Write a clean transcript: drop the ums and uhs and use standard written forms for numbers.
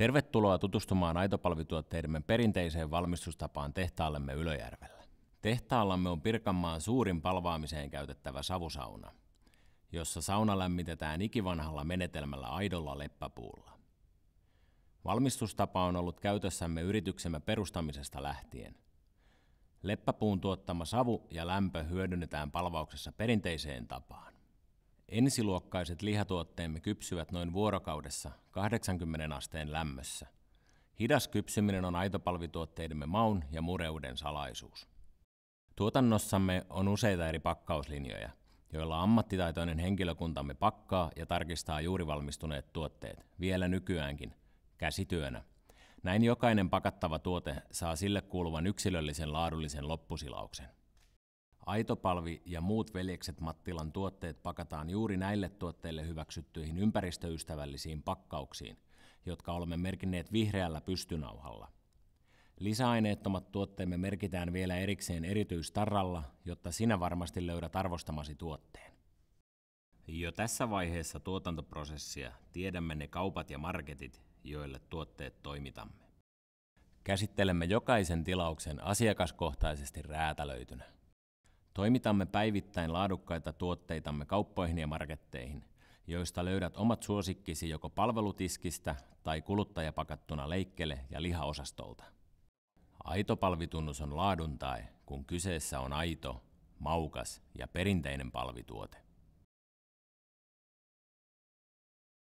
Tervetuloa tutustumaan aitopalvituotteidemme perinteiseen valmistustapaan tehtaallemme Ylöjärvellä. Tehtaallamme on Pirkanmaan suurin palvaamiseen käytettävä savusauna, jossa sauna lämmitetään ikivanhalla menetelmällä aidolla leppäpuulla. Valmistustapa on ollut käytössämme yrityksemme perustamisesta lähtien. Leppäpuun tuottama savu ja lämpö hyödynnetään palvauksessa perinteiseen tapaan. Ensiluokkaiset lihatuotteemme kypsyvät noin vuorokaudessa 80 asteen lämmössä. Hidas kypsyminen on aitopalvituotteidemme maun ja mureuden salaisuus. Tuotannossamme on useita eri pakkauslinjoja, joilla ammattitaitoinen henkilökuntamme pakkaa ja tarkistaa juuri valmistuneet tuotteet, vielä nykyäänkin, käsityönä. Näin jokainen pakattava tuote saa sille kuuluvan yksilöllisen laadullisen loppusilauksen. Aitopalvi ja muut veljekset Mattilan tuotteet pakataan juuri näille tuotteille hyväksyttyihin ympäristöystävällisiin pakkauksiin, jotka olemme merkinneet vihreällä pystynauhalla. Lisäaineettomat tuotteemme merkitään vielä erikseen erityistarralla, jotta sinä varmasti löydät arvostamasi tuotteen. Jo tässä vaiheessa tuotantoprosessia tiedämme ne kaupat ja marketit, joille tuotteet toimitamme. Käsittelemme jokaisen tilauksen asiakaskohtaisesti räätälöitynä. Toimitamme päivittäin laadukkaita tuotteitamme kauppoihin ja marketteihin, joista löydät omat suosikkisi joko palvelutiskistä tai kuluttajapakattuna leikkele- ja lihaosastolta. Aitopalvitunnus on laadun tae, kun kyseessä on aito, maukas ja perinteinen palvituote.